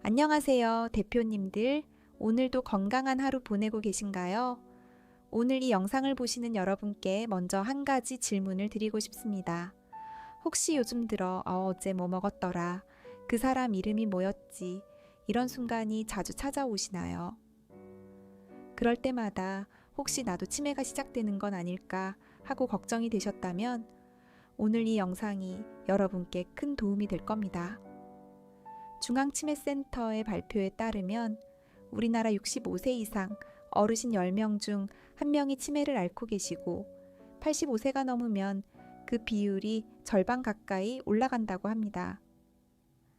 안녕하세요, 대표님들. 오늘도 건강한 하루 보내고 계신가요? 오늘 이 영상을 보시는 여러분께 먼저 한 가지 질문을 드리고 싶습니다. 혹시 요즘 들어 어제 뭐 먹었더라? 그 사람 이름이 뭐였지? 이런 순간이 자주 찾아오시나요? 그럴 때마다 혹시 나도 치매가 시작되는 건 아닐까 하고 걱정이 되셨다면 오늘 이 영상이 여러분께 큰 도움이 될 겁니다. 중앙치매센터의 발표에 따르면 우리나라 65세 이상 어르신 10명 중 1명이 치매를 앓고 계시고 85세가 넘으면 그 비율이 절반 가까이 올라간다고 합니다.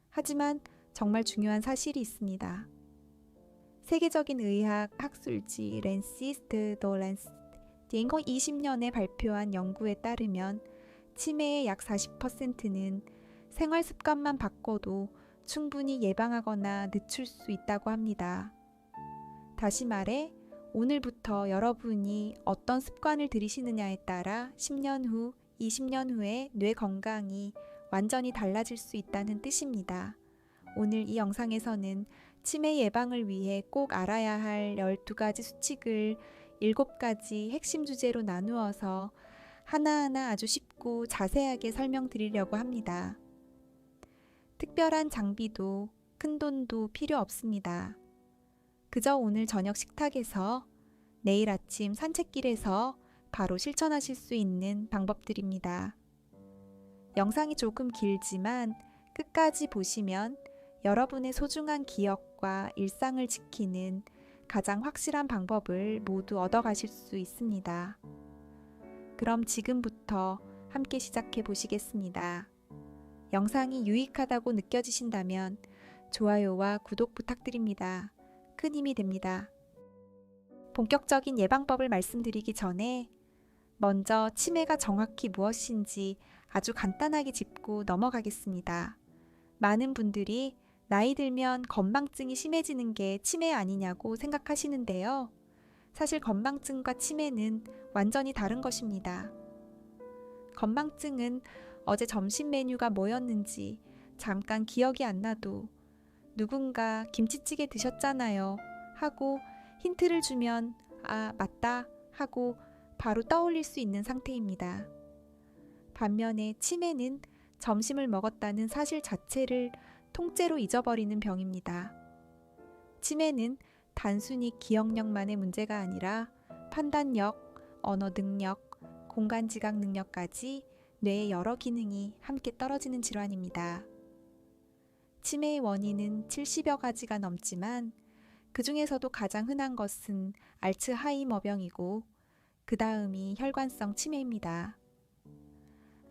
하지만 정말 중요한 사실이 있습니다. 세계적인 의학 학술지 랜시스트 더 랜스 2020년에 발표한 연구에 따르면 치매의 약 40%는 생활 습관만 바꿔도 충분히 예방하거나 늦출 수 있다고 합니다. 다시 말해, 오늘부터 여러분이 어떤 습관을 들이시느냐에 따라 10년 후, 20년 후에 뇌 건강이 완전히 달라질 수 있다는 뜻입니다. 오늘 이 영상에서는 치매 예방을 위해 꼭 알아야 할 12가지 수칙을 7가지 핵심 주제로 나누어서 하나하나 아주 쉽고 자세하게 설명드리려고 합니다. 특별한 장비도 큰 돈도 필요 없습니다. 그저 오늘 저녁 식탁에서 내일 아침 산책길에서 바로 실천하실 수 있는 방법들입니다. 영상이 조금 길지만 끝까지 보시면 여러분의 소중한 기억과 일상을 지키는 가장 확실한 방법을 모두 얻어가실 수 있습니다. 그럼 지금부터 함께 시작해 보시겠습니다. 영상이 유익하다고 느껴지신다면 좋아요와 구독 부탁드립니다. 큰 힘이 됩니다. 본격적인 예방법을 말씀드리기 전에 먼저 치매가 정확히 무엇인지 아주 간단하게 짚고 넘어가겠습니다. 많은 분들이 나이 들면 건망증이 심해지는 게 치매 아니냐고 생각하시는데요. 사실 건망증과 치매는 완전히 다른 것입니다. 건망증은 어제 점심 메뉴가 뭐였는지 잠깐 기억이 안 나도 누군가 김치찌개 드셨잖아요 하고 힌트를 주면 아, 맞다 하고 바로 떠올릴 수 있는 상태입니다. 반면에 치매는 점심을 먹었다는 사실 자체를 통째로 잊어버리는 병입니다. 치매는 단순히 기억력만의 문제가 아니라 판단력, 언어 능력, 공간 지각 능력까지 뇌의 여러 기능이 함께 떨어지는 질환입니다. 치매의 원인은 70여 가지가 넘지만 그 중에서도 가장 흔한 것은 알츠하이머병이고 그 다음이 혈관성 치매입니다.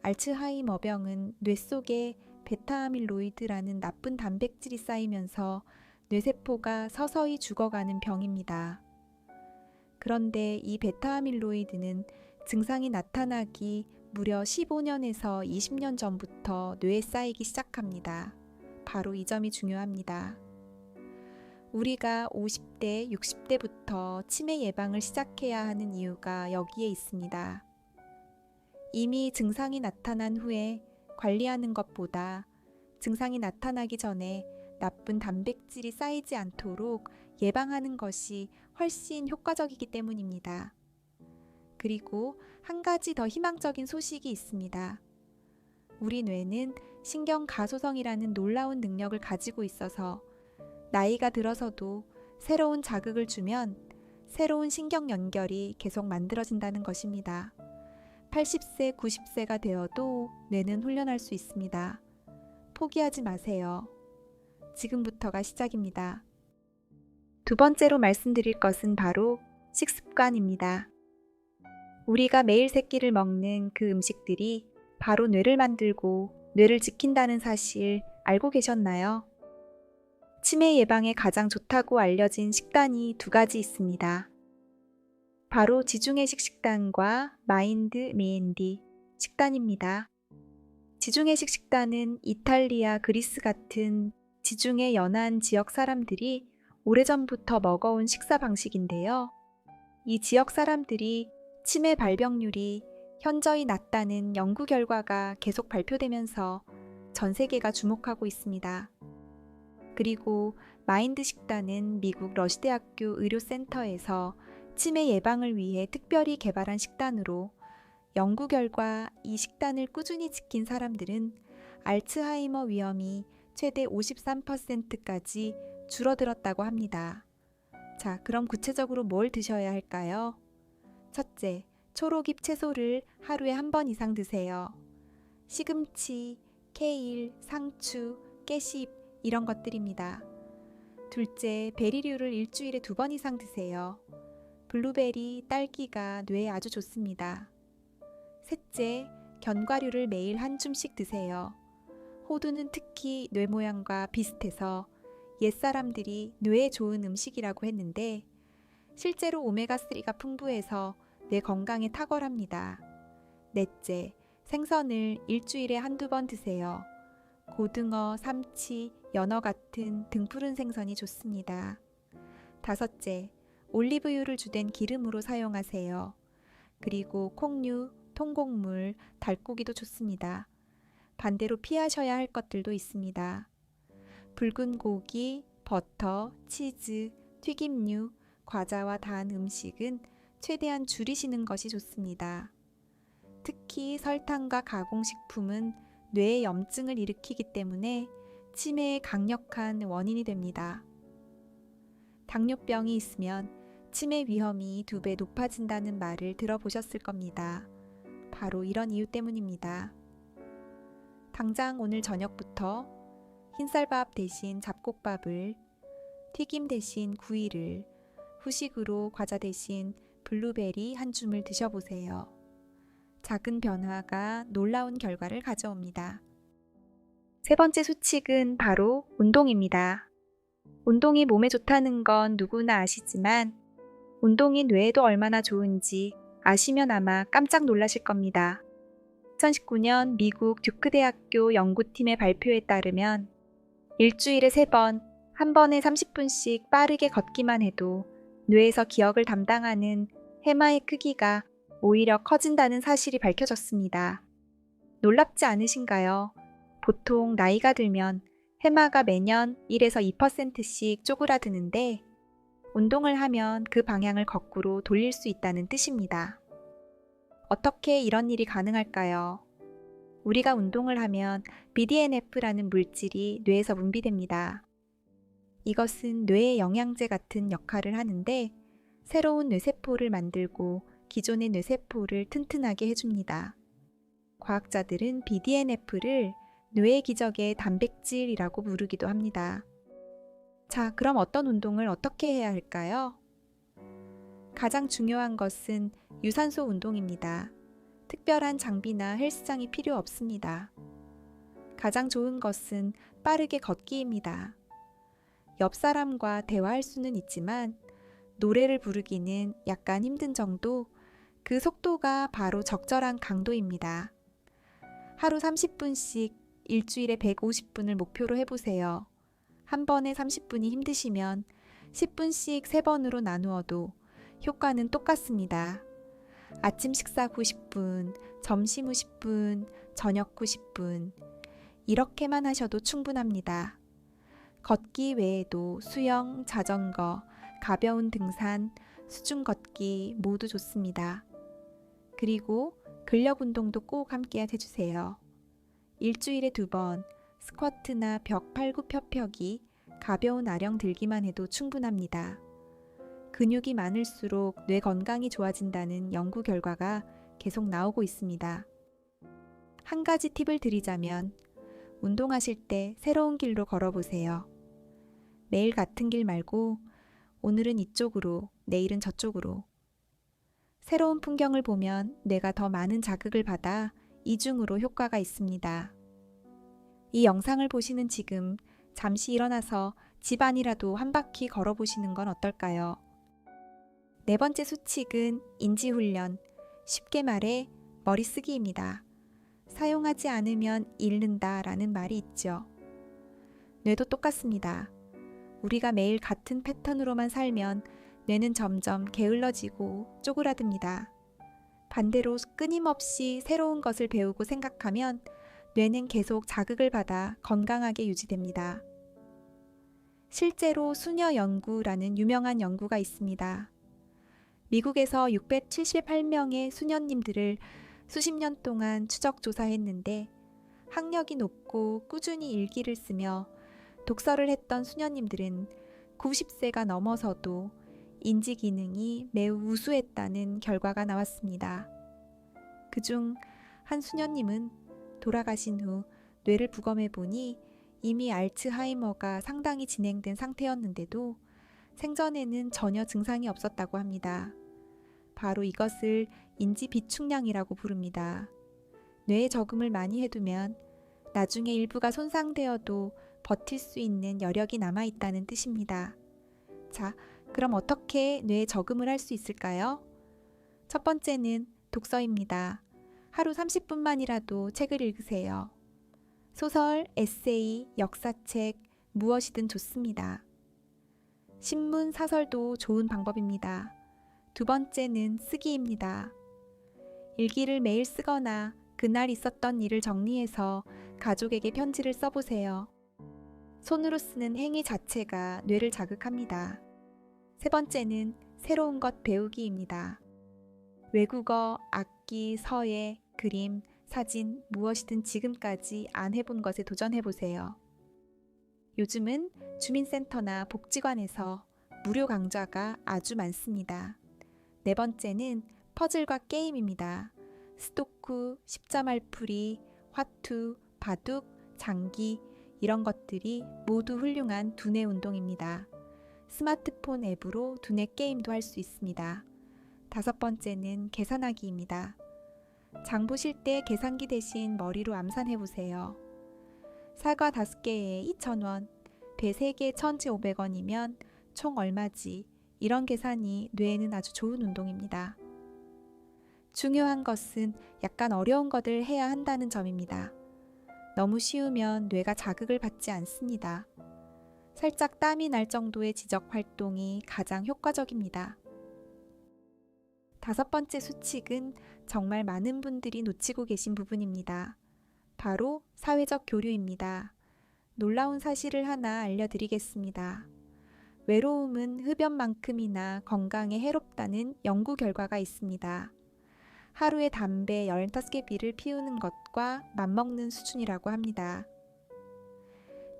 알츠하이머병은 뇌 속에 베타아밀로이드라는 나쁜 단백질이 쌓이면서 뇌세포가 서서히 죽어가는 병입니다. 그런데 이 베타아밀로이드는 증상이 나타나기 무려 15년에서 20년 전부터 뇌에 쌓이기 시작합니다. 바로 이 점이 중요합니다. 우리가 50대, 60대부터 치매 예방을 시작해야 하는 이유가 여기에 있습니다. 이미 증상이 나타난 후에 관리하는 것보다 증상이 나타나기 전에 나쁜 단백질이 쌓이지 않도록 예방하는 것이 훨씬 효과적이기 때문입니다. 그리고 한 가지 더 희망적인 소식이 있습니다. 우리 뇌는 신경 가소성이라는 놀라운 능력을 가지고 있어서 나이가 들어서도 새로운 자극을 주면 새로운 신경 연결이 계속 만들어진다는 것입니다. 80세, 90세가 되어도 뇌는 훈련할 수 있습니다. 포기하지 마세요. 지금부터가 시작입니다. 두 번째로 말씀드릴 것은 바로 식습관입니다. 우리가 매일 세 끼를 먹는 그 음식들이 바로 뇌를 만들고 뇌를 지킨다는 사실 알고 계셨나요? 치매 예방에 가장 좋다고 알려진 식단이 두 가지 있습니다. 바로 지중해식 식단과 마인드 메인디 식단입니다. 지중해식 식단은 이탈리아, 그리스 같은 지중해 연안 지역 사람들이 오래전부터 먹어온 식사 방식인데요. 이 지역 사람들이 치매 발병률이 현저히 낮다는 연구 결과가 계속 발표되면서 전 세계가 주목하고 있습니다. 그리고 마인드 식단은 미국 러시대학교 의료센터에서 치매 예방을 위해 특별히 개발한 식단으로 연구 결과 이 식단을 꾸준히 지킨 사람들은 알츠하이머 위험이 최대 53%까지 줄어들었다고 합니다. 자, 그럼 구체적으로 뭘 드셔야 할까요? 첫째, 초록잎 채소를 하루에 한 번 이상 드세요. 시금치, 케일, 상추, 깨씹 이런 것들입니다. 둘째, 베리류를 일주일에 2번 이상 드세요. 블루베리, 딸기가 뇌에 아주 좋습니다. 셋째, 견과류를 매일 한 줌씩 드세요. 호두는 특히 뇌 모양과 비슷해서 옛사람들이 뇌에 좋은 음식이라고 했는데 실제로 오메가3가 풍부해서 뇌 건강에 탁월합니다. 넷째, 생선을 일주일에 한두 번 드세요. 고등어, 삼치, 연어 같은 등푸른 생선이 좋습니다. 다섯째, 올리브유를 주된 기름으로 사용하세요. 그리고 콩류, 통곡물, 달고기도 좋습니다. 반대로 피하셔야 할 것들도 있습니다. 붉은 고기, 버터, 치즈, 튀김류, 과자와 단 음식은 최대한 줄이시는 것이 좋습니다. 특히 설탕과 가공식품은 뇌에 염증을 일으키기 때문에 치매의 강력한 원인이 됩니다. 당뇨병이 있으면 치매 위험이 2배 높아진다는 말을 들어보셨을 겁니다. 바로 이런 이유 때문입니다. 당장 오늘 저녁부터 흰쌀밥 대신 잡곡밥을, 튀김 대신 구이를, 후식으로 과자 대신 블루베리 한 줌을 드셔보세요. 작은 변화가 놀라운 결과를 가져옵니다. 세 번째 수칙은 바로 운동입니다. 운동이 몸에 좋다는 건 누구나 아시지만 운동이 뇌에도 얼마나 좋은지 아시면 아마 깜짝 놀라실 겁니다. 2019년 미국 듀크 대학교 연구팀의 발표에 따르면 일주일에 3번, 한 번에 30분씩 빠르게 걷기만 해도 뇌에서 기억을 담당하는 해마의 크기가 오히려 커진다는 사실이 밝혀졌습니다. 놀랍지 않으신가요? 보통 나이가 들면 해마가 매년 1에서 2%씩 쪼그라드는데 운동을 하면 그 방향을 거꾸로 돌릴 수 있다는 뜻입니다. 어떻게 이런 일이 가능할까요? 우리가 운동을 하면 BDNF라는 물질이 뇌에서 분비됩니다. 이것은 뇌의 영양제 같은 역할을 하는데 새로운 뇌세포를 만들고 기존의 뇌세포를 튼튼하게 해줍니다. 과학자들은 BDNF를 뇌의 기적의 단백질이라고 부르기도 합니다. 자, 그럼 어떤 운동을 어떻게 해야 할까요? 가장 중요한 것은 유산소 운동입니다. 특별한 장비나 헬스장이 필요 없습니다. 가장 좋은 것은 빠르게 걷기입니다. 옆 사람과 대화할 수는 있지만 노래를 부르기는 약간 힘든 정도, 그 속도가 바로 적절한 강도입니다. 하루 30분씩 일주일에 150분을 목표로 해보세요. 한 번에 30분이 힘드시면 10분씩 3번으로 나누어도 효과는 똑같습니다. 아침 식사 후 10분, 점심 후 10분, 저녁 후 10분 이렇게만 하셔도 충분합니다. 걷기 외에도 수영, 자전거, 가벼운 등산, 수중 걷기 모두 좋습니다. 그리고 근력 운동도 꼭 함께 해주세요. 일주일에 2번 스쿼트나 벽 팔굽혀펴기, 가벼운 아령 들기만 해도 충분합니다. 근육이 많을수록 뇌 건강이 좋아진다는 연구 결과가 계속 나오고 있습니다. 한 가지 팁을 드리자면 운동하실 때 새로운 길로 걸어보세요. 매일 같은 길 말고 오늘은 이쪽으로, 내일은 저쪽으로. 새로운 풍경을 보면 뇌가 더 많은 자극을 받아 이중으로 효과가 있습니다. 이 영상을 보시는 지금 잠시 일어나서 집 안이라도 한 바퀴 걸어보시는 건 어떨까요? 네 번째 수칙은 인지훈련, 쉽게 말해 머리쓰기입니다. 사용하지 않으면 잃는다 라는 말이 있죠. 뇌도 똑같습니다. 우리가 매일 같은 패턴으로만 살면 뇌는 점점 게을러지고 쪼그라듭니다. 반대로 끊임없이 새로운 것을 배우고 생각하면 뇌는 계속 자극을 받아 건강하게 유지됩니다. 실제로 수녀 연구라는 유명한 연구가 있습니다. 미국에서 678명의 수녀님들을 수십 년 동안 추적 조사했는데 학력이 높고 꾸준히 일기를 쓰며 독서를 했던 수녀님들은 90세가 넘어서도 인지 기능이 매우 우수했다는 결과가 나왔습니다. 그중 한 수녀님은 돌아가신 후 뇌를 부검해 보니 이미 알츠하이머가 상당히 진행된 상태였는데도 생전에는 전혀 증상이 없었다고 합니다. 바로 이것을 인지 비축량이라고 부릅니다. 뇌에 저금을 많이 해두면 나중에 일부가 손상되어도 버틸 수 있는 여력이 남아있다는 뜻입니다. 자, 그럼 어떻게 뇌에 저금을 할 수 있을까요? 첫 번째는 독서입니다. 하루 30분만이라도 책을 읽으세요. 소설, 에세이, 역사책, 무엇이든 좋습니다. 신문, 사설도 좋은 방법입니다. 두 번째는 쓰기입니다. 일기를 매일 쓰거나 그날 있었던 일을 정리해서 가족에게 편지를 써보세요. 손으로 쓰는 행위 자체가 뇌를 자극합니다. 세 번째는 새로운 것 배우기입니다. 외국어, 악기, 서예, 그림, 사진, 무엇이든 지금까지 안 해본 것에 도전해보세요. 요즘은 주민센터나 복지관에서 무료 강좌가 아주 많습니다. 네 번째는 퍼즐과 게임입니다. 스도쿠, 십자말풀이, 화투, 바둑, 장기 이런 것들이 모두 훌륭한 두뇌 운동입니다. 스마트폰 앱으로 두뇌 게임도 할 수 있습니다. 다섯 번째는 계산하기입니다. 장 보실 때 계산기 대신 머리로 암산해보세요. 사과 5개에 2,000원, 배 3개 1,500원이면 총 얼마지? 이런 계산이 뇌에는 아주 좋은 운동입니다. 중요한 것은 약간 어려운 것을 해야 한다는 점입니다. 너무 쉬우면 뇌가 자극을 받지 않습니다. 살짝 땀이 날 정도의 지적 활동이 가장 효과적입니다. 다섯 번째 수칙은 정말 많은 분들이 놓치고 계신 부분입니다. 바로 사회적 교류입니다. 놀라운 사실을 하나 알려드리겠습니다. 외로움은 흡연만큼이나 건강에 해롭다는 연구 결과가 있습니다. 하루에 담배 15개 비를 피우는 것과 맞먹는 수준이라고 합니다.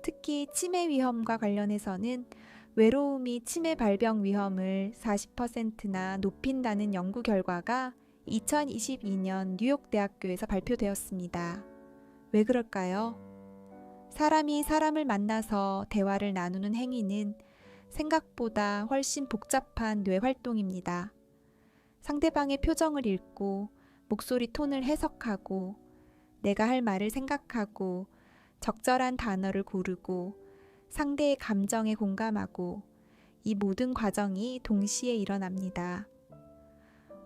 특히 치매 위험과 관련해서는 외로움이 치매 발병 위험을 40%나 높인다는 연구 결과가 2022년 뉴욕대학교에서 발표되었습니다. 왜 그럴까요? 사람이 사람을 만나서 대화를 나누는 행위는 생각보다 훨씬 복잡한 뇌 활동입니다. 상대방의 표정을 읽고 목소리 톤을 해석하고 내가 할 말을 생각하고 적절한 단어를 고르고 상대의 감정에 공감하고 이 모든 과정이 동시에 일어납니다.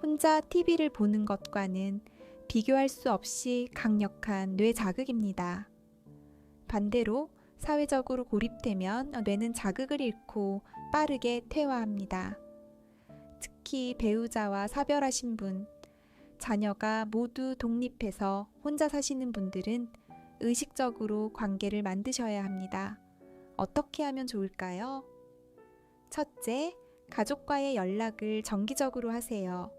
혼자 TV를 보는 것과는 비교할 수 없이 강력한 뇌 자극입니다. 반대로 사회적으로 고립되면 뇌는 자극을 잃고 빠르게 퇴화합니다. 특히 배우자와 사별하신 분, 자녀가 모두 독립해서 혼자 사시는 분들은 의식적으로 관계를 만드셔야 합니다. 어떻게 하면 좋을까요? 첫째, 가족과의 연락을 정기적으로 하세요.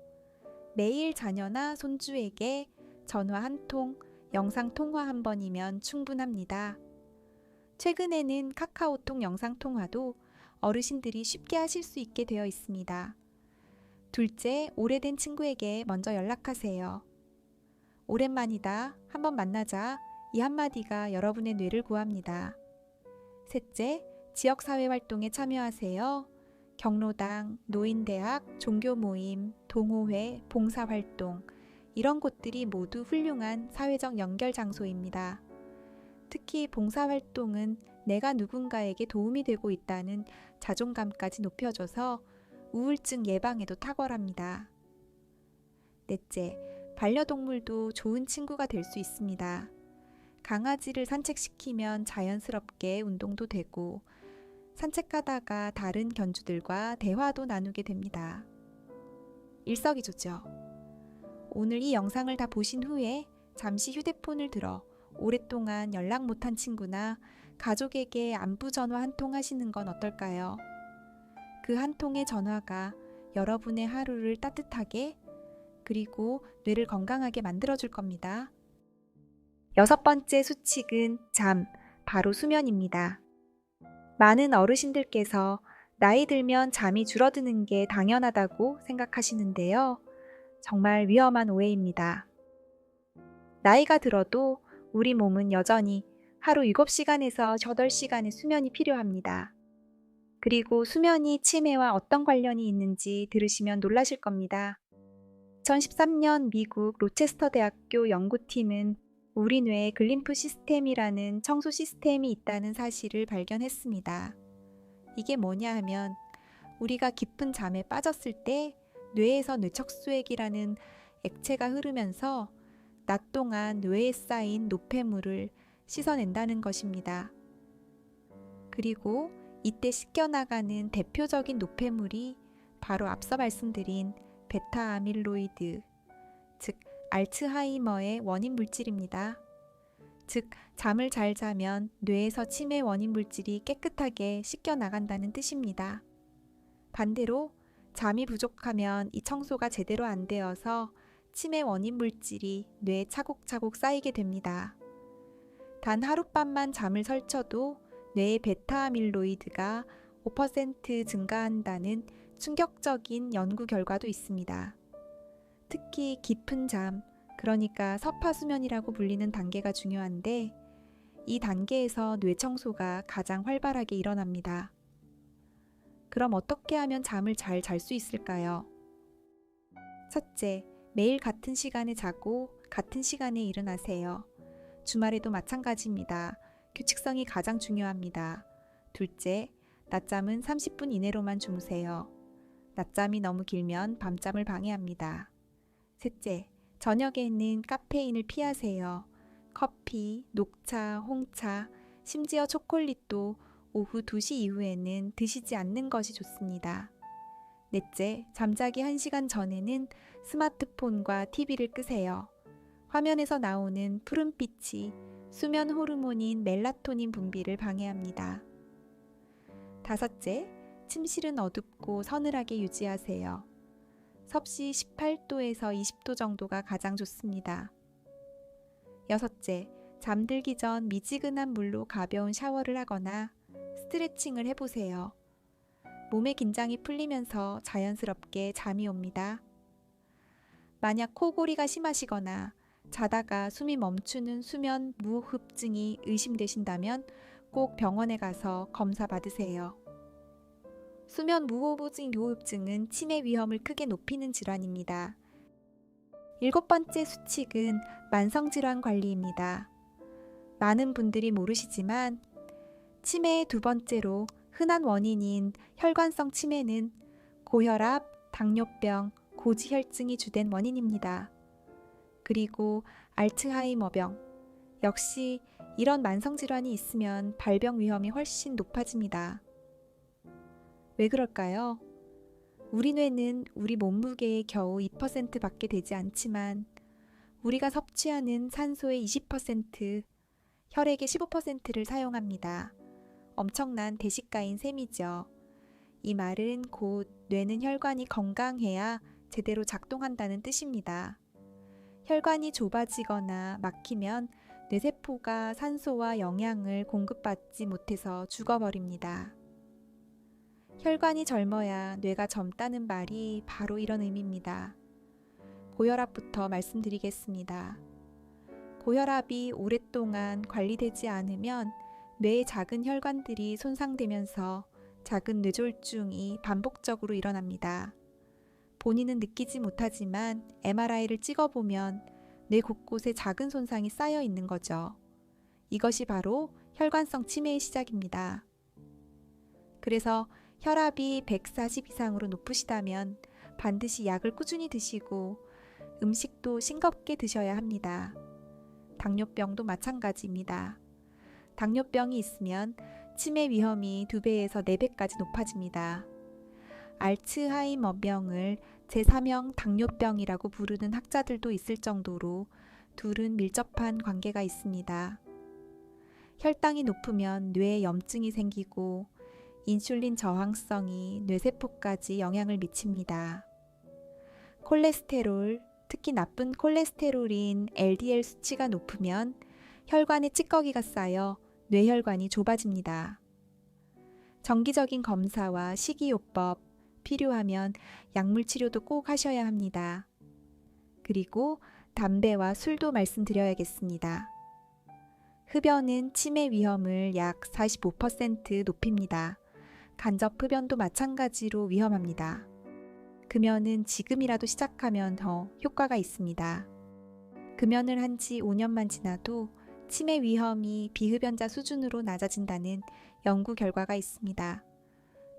매일 자녀나 손주에게 전화 한 통, 영상 통화 한 번이면 충분합니다. 최근에는 카카오톡 영상 통화도 어르신들이 쉽게 하실 수 있게 되어 있습니다. 둘째, 오래된 친구에게 먼저 연락하세요. 오랜만이다. 한번 만나자. 이 한마디가 여러분의 뇌를 구합니다. 셋째, 지역사회 활동에 참여하세요. 경로당, 노인대학, 종교모임, 동호회, 봉사활동 이런 곳들이 모두 훌륭한 사회적 연결 장소입니다. 특히 봉사활동은 내가 누군가에게 도움이 되고 있다는 자존감까지 높여줘서 우울증 예방에도 탁월합니다. 넷째, 반려동물도 좋은 친구가 될 수 있습니다. 강아지를 산책시키면 자연스럽게 운동도 되고 산책하다가 다른 견주들과 대화도 나누게 됩니다. 일석이조죠. 오늘 이 영상을 다 보신 후에 잠시 휴대폰을 들어 오랫동안 연락 못한 친구나 가족에게 안부 전화 한 통 하시는 건 어떨까요? 그 한 통의 전화가 여러분의 하루를 따뜻하게 그리고 뇌를 건강하게 만들어줄 겁니다. 6번째 수칙은 잠, 바로 수면입니다. 많은 어르신들께서 나이 들면 잠이 줄어드는 게 당연하다고 생각하시는데요. 정말 위험한 오해입니다. 나이가 들어도 우리 몸은 여전히 하루 7시간에서 8시간의 수면이 필요합니다. 그리고 수면이 치매와 어떤 관련이 있는지 들으시면 놀라실 겁니다. 2013년 미국 로체스터 대학교 연구팀은 우리 뇌에 글림프 시스템이라는 청소 시스템이 있다는 사실을 발견했습니다. 이게 뭐냐 하면 우리가 깊은 잠에 빠졌을 때 뇌에서 뇌척수액이라는 액체가 흐르면서 낮 동안 뇌에 쌓인 노폐물을 씻어낸다는 것입니다. 그리고 이때 씻겨나가는 대표적인 노폐물이 바로 앞서 말씀드린 베타 아밀로이드, 즉 알츠하이머의 원인 물질입니다. 즉 잠을 잘 자면 뇌에서 치매 원인 물질이 깨끗하게 씻겨나간다는 뜻입니다. 반대로 잠이 부족하면 이 청소가 제대로 안 되어서 치매 원인 물질이 뇌에 차곡차곡 쌓이게 됩니다. 단 하룻밤만 잠을 설쳐도 뇌의 베타아밀로이드가 5% 증가한다는 충격적인 연구 결과도 있습니다. 특히 깊은 잠, 그러니까 서파수면이라고 불리는 단계가 중요한데 이 단계에서 뇌 청소가 가장 활발하게 일어납니다. 그럼 어떻게 하면 잠을 잘 잘 수 있을까요? 첫째, 매일 같은 시간에 자고 같은 시간에 일어나세요. 주말에도 마찬가지입니다. 규칙성이 가장 중요합니다. 둘째, 낮잠은 30분 이내로만 주무세요. 낮잠이 너무 길면 밤잠을 방해합니다. 셋째, 저녁에는 카페인을 피하세요. 커피, 녹차, 홍차, 심지어 초콜릿도 오후 2시 이후에는 드시지 않는 것이 좋습니다. 넷째, 잠자기 1시간 전에는 스마트폰과 TV를 끄세요. 화면에서 나오는 푸른빛이 수면 호르몬인 멜라토닌 분비를 방해합니다. 다섯째, 침실은 어둡고 서늘하게 유지하세요. 섭씨 18도에서 20도 정도가 가장 좋습니다. 여섯째, 잠들기 전 미지근한 물로 가벼운 샤워를 하거나 스트레칭을 해보세요. 몸의 긴장이 풀리면서 자연스럽게 잠이 옵니다. 만약 코골이가 심하시거나 자다가 숨이 멈추는 수면 무호흡증이 의심되신다면 꼭 병원에 가서 검사 받으세요. 수면 무호흡증은 치매 위험을 크게 높이는 질환입니다. 7번째 수칙은 만성질환 관리입니다. 많은 분들이 모르시지만 치매의 두 번째로 흔한 원인인 혈관성 치매는 고혈압, 당뇨병, 고지혈증이 주된 원인입니다. 그리고 알츠하이머병, 역시 이런 만성질환이 있으면 발병 위험이 훨씬 높아집니다. 왜 그럴까요? 우리 뇌는 우리 몸무게의 겨우 2%밖에 되지 않지만 우리가 섭취하는 산소의 20%, 혈액의 15%를 사용합니다. 엄청난 대식가인 셈이죠. 이 말은 곧 뇌는 혈관이 건강해야 제대로 작동한다는 뜻입니다. 혈관이 좁아지거나 막히면 뇌세포가 산소와 영양을 공급받지 못해서 죽어버립니다. 혈관이 젊어야 뇌가 젊다는 말이 바로 이런 의미입니다. 고혈압부터 말씀드리겠습니다. 고혈압이 오랫동안 관리되지 않으면 뇌의 작은 혈관들이 손상되면서 작은 뇌졸중이 반복적으로 일어납니다. 본인은 느끼지 못하지만 MRI를 찍어보면 뇌 곳곳에 작은 손상이 쌓여 있는 거죠. 이것이 바로 혈관성 치매의 시작입니다. 그래서 혈압이 140 이상으로 높으시다면 반드시 약을 꾸준히 드시고 음식도 싱겁게 드셔야 합니다. 당뇨병도 마찬가지입니다. 당뇨병이 있으면 치매 위험이 2배에서 4배까지 높아집니다. 알츠하이머병을 제3형 당뇨병이라고 부르는 학자들도 있을 정도로 둘은 밀접한 관계가 있습니다. 혈당이 높으면 뇌에 염증이 생기고 인슐린 저항성이 뇌세포까지 영향을 미칩니다. 콜레스테롤, 특히 나쁜 콜레스테롤인 LDL 수치가 높으면 혈관에 찌꺼기가 쌓여 뇌혈관이 좁아집니다. 정기적인 검사와 식이요법, 필요하면 약물 치료도 꼭 하셔야 합니다. 그리고 담배와 술도 말씀드려야겠습니다. 흡연은 치매 위험을 약 45% 높입니다. 간접 흡연도 마찬가지로 위험합니다. 금연은 지금이라도 시작하면 더 효과가 있습니다. 금연을 한 지 5년만 지나도 치매 위험이 비흡연자 수준으로 낮아진다는 연구 결과가 있습니다.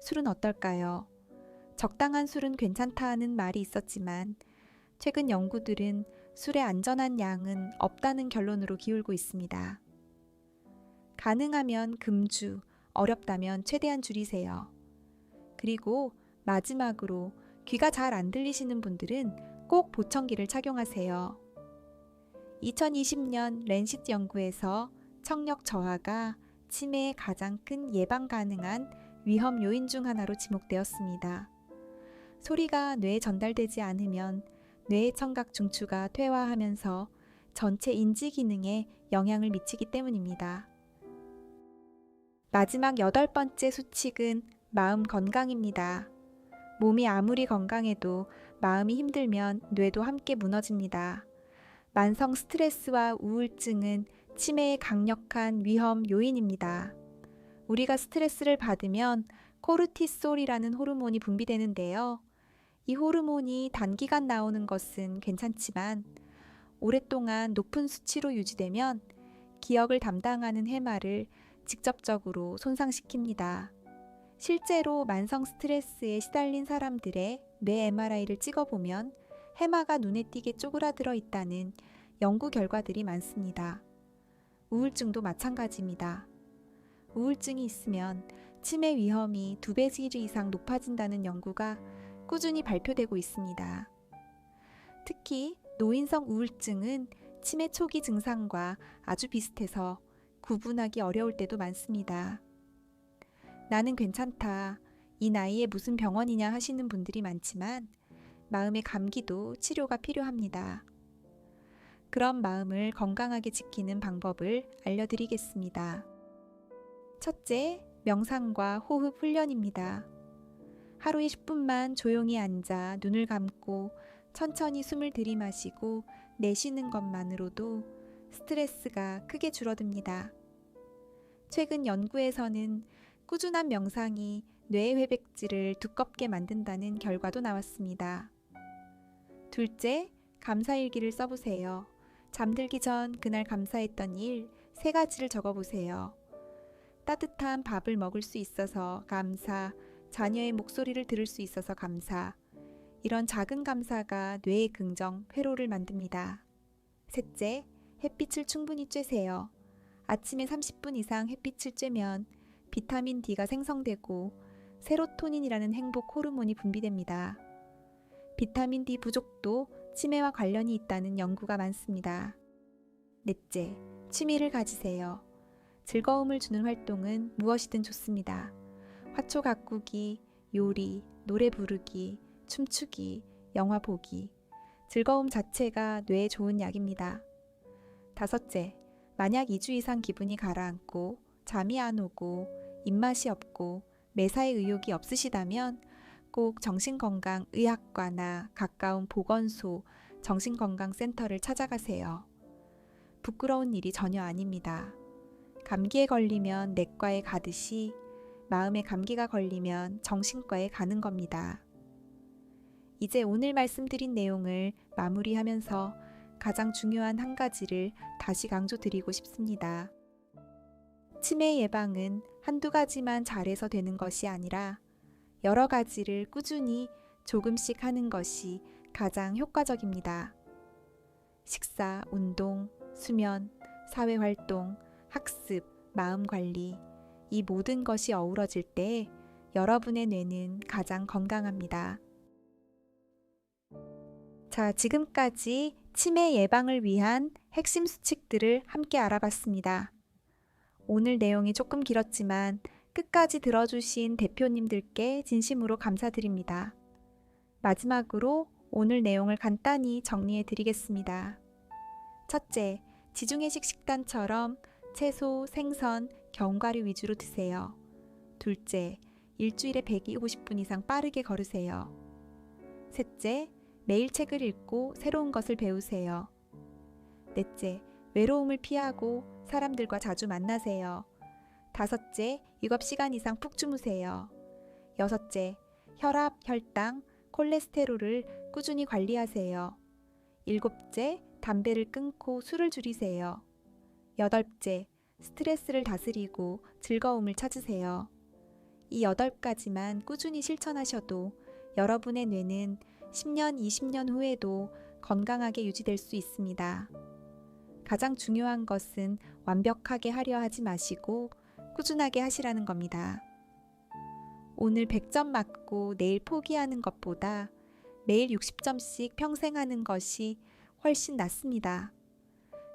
술은 어떨까요? 적당한 술은 괜찮다는 말이 있었지만 최근 연구들은 술의 안전한 양은 없다는 결론으로 기울고 있습니다. 가능하면 금주, 어렵다면 최대한 줄이세요. 그리고 마지막으로 귀가 잘 안 들리시는 분들은 꼭 보청기를 착용하세요. 2020년 랜시트 연구에서 청력 저하가 치매의 가장 큰 예방 가능한 위험 요인 중 하나로 지목되었습니다. 소리가 뇌에 전달되지 않으면 뇌의 청각 중추가 퇴화하면서 전체 인지 기능에 영향을 미치기 때문입니다. 마지막 8번째 수칙은 마음 건강입니다. 몸이 아무리 건강해도 마음이 힘들면 뇌도 함께 무너집니다. 만성 스트레스와 우울증은 치매의 강력한 위험 요인입니다. 우리가 스트레스를 받으면 코르티솔이라는 호르몬이 분비되는데요. 이 호르몬이 단기간 나오는 것은 괜찮지만 오랫동안 높은 수치로 유지되면 기억을 담당하는 해마를 직접적으로 손상시킵니다. 실제로 만성 스트레스에 시달린 사람들의 뇌 MRI를 찍어보면 해마가 눈에 띄게 쪼그라들어 있다는 연구 결과들이 많습니다. 우울증도 마찬가지입니다. 우울증이 있으면 치매 위험이 2배 이상 높아진다는 연구가 꾸준히 발표되고 있습니다. 특히 노인성 우울증은 치매 초기 증상과 아주 비슷해서 구분하기 어려울 때도 많습니다. 나는 괜찮다, 이 나이에 무슨 병원이냐 하시는 분들이 많지만 마음의 감기도 치료가 필요합니다. 그런 마음을 건강하게 지키는 방법을 알려드리겠습니다. 첫째, 명상과 호흡 훈련입니다. 하루에 10분만 조용히 앉아 눈을 감고 천천히 숨을 들이마시고 내쉬는 것만으로도 스트레스가 크게 줄어듭니다. 최근 연구에서는 꾸준한 명상이 뇌의 회백질을 두껍게 만든다는 결과도 나왔습니다. 둘째, 감사일기를 써보세요. 잠들기 전 그날 감사했던 일 3가지를 적어보세요. 따뜻한 밥을 먹을 수 있어서 감사, 자녀의 목소리를 들을 수 있어서 감사. 이런 작은 감사가 뇌의 긍정, 회로를 만듭니다. 셋째, 햇빛을 충분히 쬐세요. 아침에 30분 이상 햇빛을 쬐면 비타민 D가 생성되고 세로토닌이라는 행복 호르몬이 분비됩니다. 비타민 D 부족도 치매와 관련이 있다는 연구가 많습니다. 넷째, 취미를 가지세요. 즐거움을 주는 활동은 무엇이든 좋습니다. 화초 가꾸기, 요리, 노래 부르기, 춤추기, 영화 보기. 즐거움 자체가 뇌에 좋은 약입니다. 다섯째, 만약 2주 이상 기분이 가라앉고 잠이 안 오고 입맛이 없고 매사에 의욕이 없으시다면 꼭 정신건강의학과나 가까운 보건소, 정신건강센터를 찾아가세요. 부끄러운 일이 전혀 아닙니다. 감기에 걸리면 내과에 가듯이 마음에 감기가 걸리면 정신과에 가는 겁니다. 이제 오늘 말씀드린 내용을 마무리하면서 가장 중요한 한 가지를 다시 강조드리고 싶습니다. 치매 예방은 한두 가지만 잘해서 되는 것이 아니라 여러 가지를 꾸준히 조금씩 하는 것이 가장 효과적입니다. 식사, 운동, 수면, 사회활동, 학습, 마음관리, 이 모든 것이 어우러질 때 여러분의 뇌는 가장 건강합니다. 자, 지금까지 치매 예방을 위한 핵심 수칙들을 함께 알아봤습니다. 오늘 내용이 조금 길었지만 끝까지 들어주신 대표님들께 진심으로 감사드립니다. 마지막으로 오늘 내용을 간단히 정리해 드리겠습니다. 첫째, 지중해식 식단처럼 채소, 생선, 견과류 위주로 드세요. 둘째, 일주일에 150분 이상 빠르게 걸으세요. 셋째, 매일 책을 읽고 새로운 것을 배우세요. 넷째, 외로움을 피하고 사람들과 자주 만나세요. 다섯째, 육업 시간 이상 푹 주무세요. 여섯째, 혈압, 혈당, 콜레스테롤을 꾸준히 관리하세요. 일곱째, 담배를 끊고 술을 줄이세요. 여덟째, 스트레스를 다스리고 즐거움을 찾으세요. 이 8가지만 꾸준히 실천하셔도 여러분의 뇌는 10년, 20년 후에도 건강하게 유지될 수 있습니다. 가장 중요한 것은 완벽하게 하려 하지 마시고 꾸준하게 하시라는 겁니다. 오늘 100점 맞고 내일 포기하는 것보다 매일 60점씩 평생 하는 것이 훨씬 낫습니다.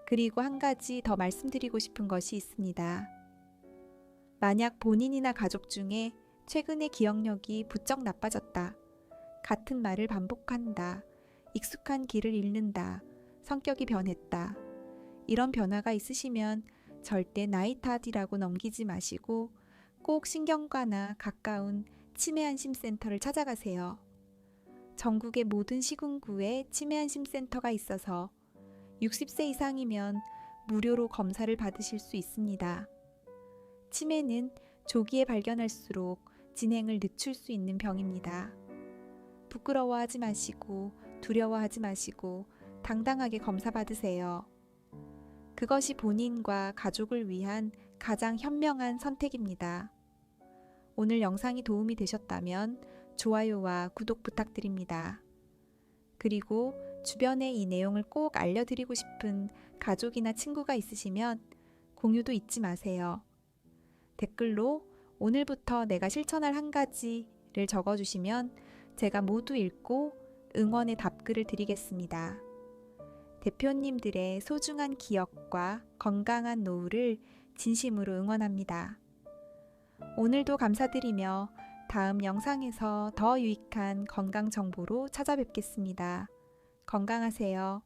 그리고 한 가지 더 말씀드리고 싶은 것이 있습니다. 만약 본인이나 가족 중에 최근에 기억력이 부쩍 나빠졌다, 같은 말을 반복한다, 익숙한 길을 잃는다, 성격이 변했다, 이런 변화가 있으시면 절대 나이 탓이라고 넘기지 마시고 꼭 신경과나 가까운 치매안심센터를 찾아가세요. 전국의 모든 시군구에 치매안심센터가 있어서 60세 이상이면 무료로 검사를 받으실 수 있습니다. 치매는 조기에 발견할수록 진행을 늦출 수 있는 병입니다. 부끄러워하지 마시고 두려워하지 마시고 당당하게 검사 받으세요. 그것이 본인과 가족을 위한 가장 현명한 선택입니다. 오늘 영상이 도움이 되셨다면 좋아요와 구독 부탁드립니다. 그리고 주변에 이 내용을 꼭 알려드리고 싶은 가족이나 친구가 있으시면 공유도 잊지 마세요. 댓글로 오늘부터 내가 실천할 한 가지를 적어주시면 제가 모두 읽고 응원의 답글을 드리겠습니다. 대표님들의 소중한 기억과 건강한 노후를 진심으로 응원합니다. 오늘도 감사드리며 다음 영상에서 더 유익한 건강 정보로 찾아뵙겠습니다. 건강하세요.